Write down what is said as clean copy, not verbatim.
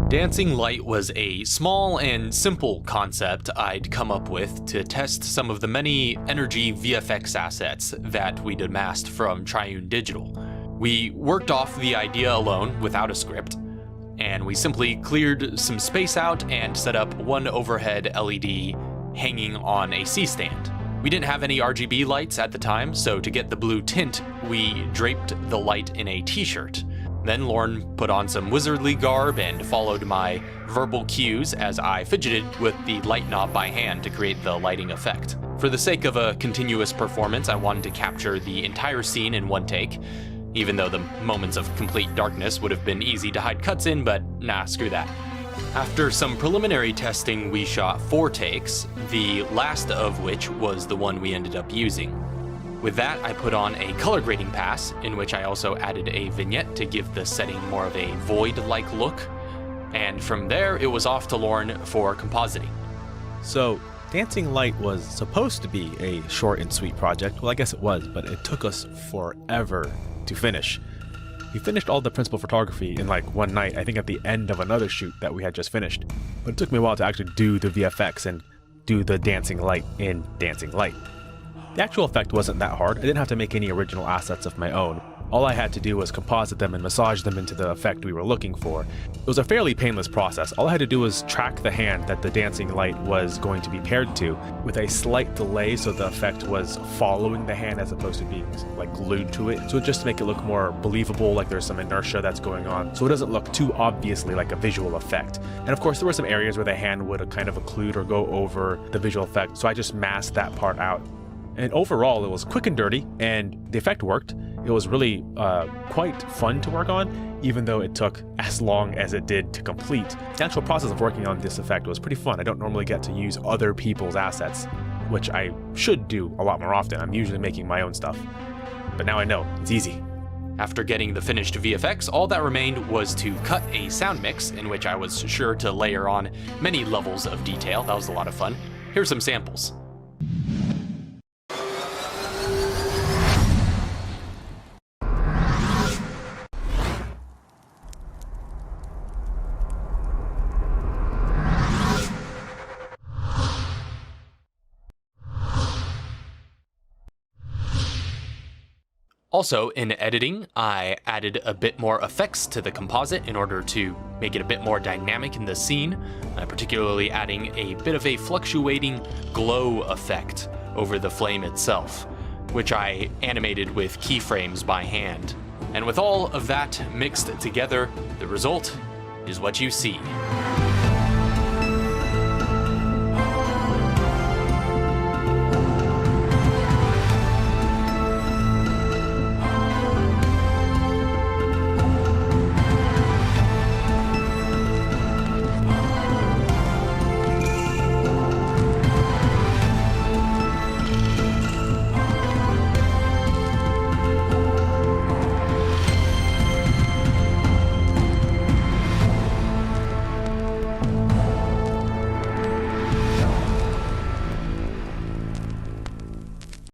Dancing light was a small and simple concept I'd come up with to test some of the many energy VFX assets that we'd amassed from Triune Digital. We worked off the idea alone without a script, and we simply cleared some space out and set up one overhead LED hanging on a C-stand. We didn't have any RGB lights at the time, so to get the blue tint, we draped the light in a t-shirt. Then Lauren put on some wizardly garb and followed my verbal cues as I fidgeted with the light knob by hand to create the lighting effect. For the sake of a continuous performance, I wanted to capture the entire scene in one take, even though the moments of complete darkness would have been easy to hide cuts in, but nah, screw that. After some preliminary testing, we shot 4 takes, the last of which was the one we ended up using. With that, I put on a color grading pass, in which I also added a vignette to give the setting more of a void-like look, and from there it was off to Lauren for compositing. So, Dancing Light was supposed to be a short and sweet project. Well, I guess it was, but it took us forever to finish. We finished all the principal photography in like one night, I think at the end of another shoot that we had just finished. But it took me a while to actually do the VFX and do the dancing light in Dancing Light. The actual effect wasn't that hard. I didn't have to make any original assets of my own. All I had to do was composite them and massage them into the effect we were looking for. It was a fairly painless process. All I had to do was track the hand that the dancing light was going to be paired to with a slight delay so the effect was following the hand as opposed to being like glued to it. So just to make it look more believable, like there's some inertia that's going on, so it doesn't look too obviously like a visual effect. And of course there were some areas where the hand would kind of occlude or go over the visual effect, so I just masked that part out. And overall, it was quick and dirty, and the effect worked. It was really quite fun to work on, even though it took as long as it did to complete. The actual process of working on this effect was pretty fun. I don't normally get to use other people's assets, which I should do a lot more often. I'm usually making my own stuff. But now I know, it's easy. After getting the finished VFX, all that remained was to cut a sound mix, in which I was sure to layer on many levels of detail. That was a lot of fun. Here's some samples. Also, in editing, I added a bit more effects to the composite in order to make it a bit more dynamic in the scene, particularly adding a bit of a fluctuating glow effect over the flame itself, which I animated with keyframes by hand. And with all of that mixed together, the result is what you see.